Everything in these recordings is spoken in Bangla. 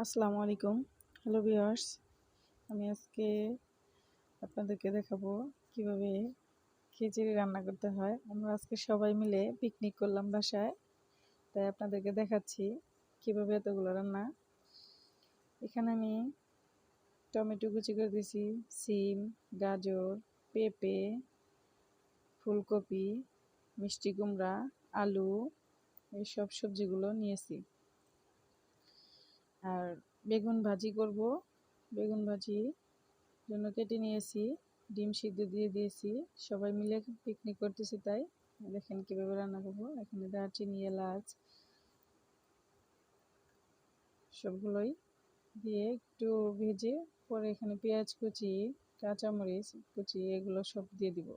আসসালামু আলাইকুম। হ্যালো ভিউয়ার্স, আমি আজকে আপনাদেরকে দেখাবো কিভাবে খিচুড়ি রান্না করতে হয়। আমরা আজকে সবাই মিলে পিকনিক করলাম বাসায়, তাই আপনাদেরকে দেখাচ্ছি কিভাবে এতগুলো রান্না। এখানে আমি টমেটো কুচি করে দিয়েছি, সিম, গাজর, পেঁপে, ফুলকপি, মিষ্টি কুমড়া, আলু, এইসব সবজিগুলো নিয়েছি। আর বেগুন ভাজি করব। বেগুন ভাজি জন্য কেটে নিয়েছি, ডিম সিদ্ধ দিয়ে দিয়েছি। সবাই মিলে পিকনিক করতেছি, তাই দেখেন কীভাবে রান্না করবো। এখানে দারচিনি, এলাচ সবগুলোই দিয়ে একটু ভেজে পরে এখানে পেঁয়াজ কুচি, কাঁচামরিচ কুচি এগুলো সব দিয়ে দিব।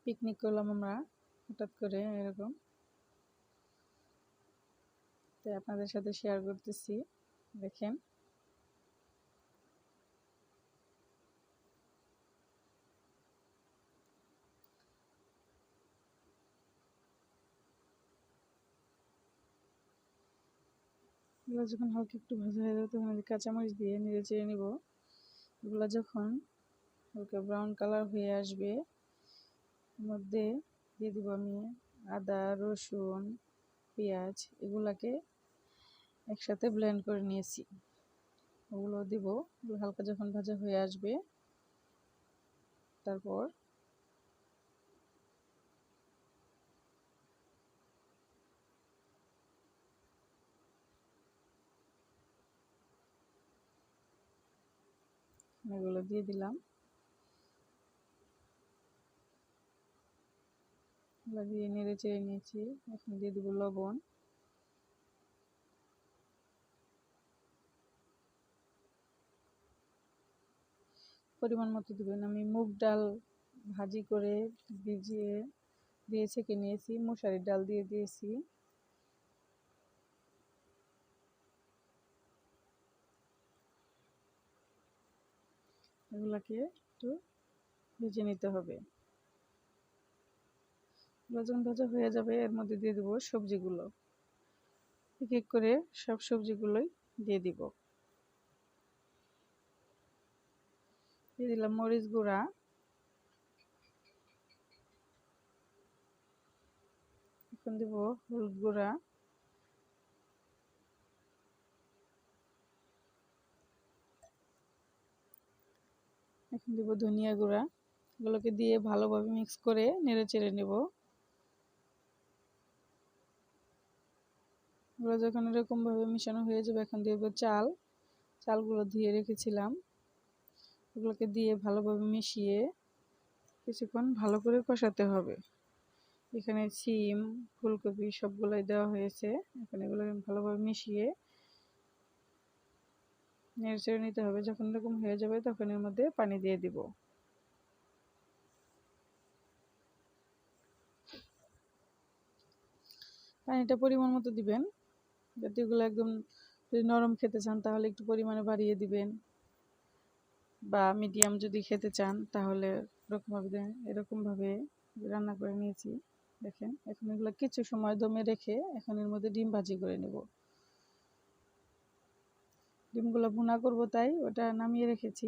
পিকনিক করলাম আমরা হঠাৎ করে এরকম, তাই আপনাদের সাথে শেয়ার করতেছি। দেখেন এগুলো যখন হালকা একটু ভাজা হয়ে যাবে তখন আমি কাঁচামরিচ দিয়ে নেড়ে চেড়ে নিব। এগুলো যখন হালকা ব্রাউন কালার হয়ে আসবে, এর মধ্যে দিয়ে দিব আমি আদা, রসুন, পেঁয়াজ এগুলাকে একসাথে ব্লেন্ড করে নিয়েছি। ওগুলো দিব। হালকা যখন ভাজা হয়ে আসবে তারপর এগুলো দিয়ে দিলাম। এগুলো দিয়ে নেড়ে চেড়ে নিয়েছি। এখন দিয়ে দিব লবণ, পরিমাণ মতো দিবেন। আমি মুগ ডাল ভাজি করে ভিজিয়ে দিয়ে ছেঁকে নিয়েছি, মশারির ডাল দিয়ে দিয়েছি। এগুলাকে একটু ভেজে নিতে হবে। যখন ভাজা হয়ে যাবে এর মধ্যে দিয়ে দেবো সবজিগুলো। এক এক করে সব সবজিগুলোই দিয়ে দিব। দিয়ে দিলাম মরিচ গুঁড়া, এখন দিব হলুদ গুঁড়া, এখন দিব ধনিয়া গুঁড়া। এগুলোকে দিয়ে ভালোভাবে মিক্স করে নেড়ে চেড়ে নেব। এগুলো যখন এরকমভাবে মিশানো হয়ে যাবে এখন দিয়ে দেবো চালগুলো ধুয়ে রেখেছিলাম। এগুলোকে দিয়ে ভালোভাবে মিশিয়ে কিছুক্ষণ ভালো করে কষাতে হবে। এখানে সিম, ফুলকপি সবগুলোই দেওয়া হয়েছে। এখন এগুলো ভালোভাবে মিশিয়ে নেড়ে চেড়ে নিতে হবে। যখন এরকম হয়ে যাবে তখন এর মধ্যে পানি দিয়ে দিব। পানিটা পরিমাণ মতো দিবেন, যাতে এগুলো একদম যদি নরম খেতে চান তাহলে একটু পরিমাণে বাড়িয়ে দিবেন, বা মিডিয়াম যদি খেতে চান তাহলে এরকমভাবে রান্না করে নিয়েছি। দেখেন এখন এগুলো কিছু সময় দমে রেখে এখন এর মধ্যে ডিম ভাজি করে নেব। ডিমগুলো ভুনা করব তাই ওটা নামিয়ে রেখেছি,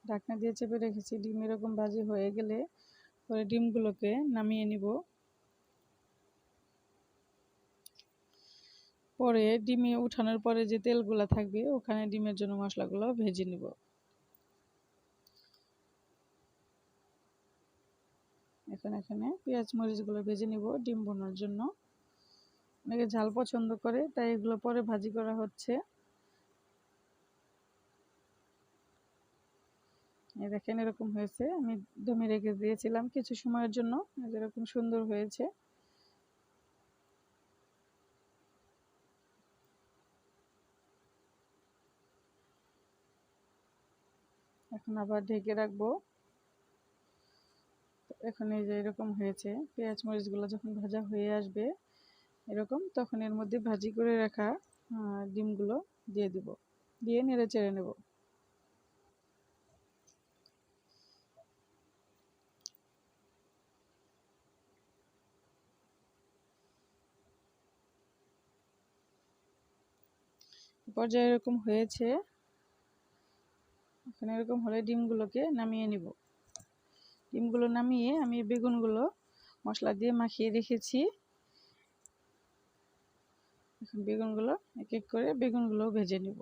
ঢাকনা দিয়ে চেপে রেখেছি। ডিম এরকম ভাজি হয়ে গেলে পরে ডিমগুলোকে নামিয়ে নিব। পরে ডিমে উঠানোর পরে যে তেলগুলো থাকবে ওখানে ডিমের জন্য মশলাগুলো ভেজে নিব। এখানে পেঁয়াজ মরিচগুলো ভেজে নিব ডিম ভুনার জন্য। অনেকে ঝাল পছন্দ করে তাই এগুলো পরে ভাজি করা হচ্ছে। এই দেখেন এরকম হয়েছে। আমি দমে রেখে দিয়েছিলাম কিছু সময়ের জন্য, এরকম সুন্দর হয়েছে। এখন আবার ঢেকে রাখবো। এখন এই যে এরকম হয়েছে। পেঁয়াজ মরিচগুলো যখন ভাজা হয়ে আসবে এরকম, তখন এর মধ্যে ভাজি করে রাখা ডিমগুলো দিয়ে দিব, দিয়ে নেড়ে চেড়ে নেব। পর্যায়ে এরকম হয়েছে। এখন এরকম হলে ডিমগুলোকে নামিয়ে নিব। ডিমগুলো নামিয়ে আমি বেগুনগুলো মশলা দিয়ে মাখিয়ে রেখেছি। এখন বেগুনগুলো এক এক করে বেগুনগুলো ভেজে নিব।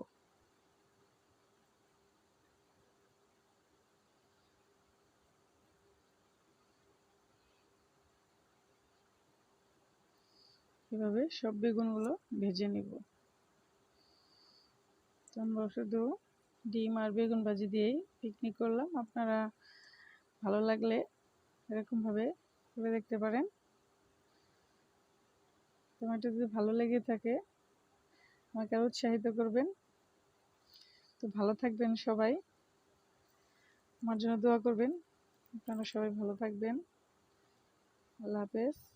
এভাবে সব বেগুনগুলো ভেজে নিব। আমরা শুধু ডিম আর বেগুন ভাজি দিয়েই পিকনিক করলাম। আপনারা ভালো লাগলে এরকমভাবে করে দেখতে পারেন। টমেটো যদি ভালো লেগে থাকে আমাকে আরও উৎসাহিত করবেন। তো ভালো থাকবেন সবাই, আমার জন্য দোয়া করবেন। আপনারা সবাই ভালো থাকবেন। আল্লাহ হাফেজ।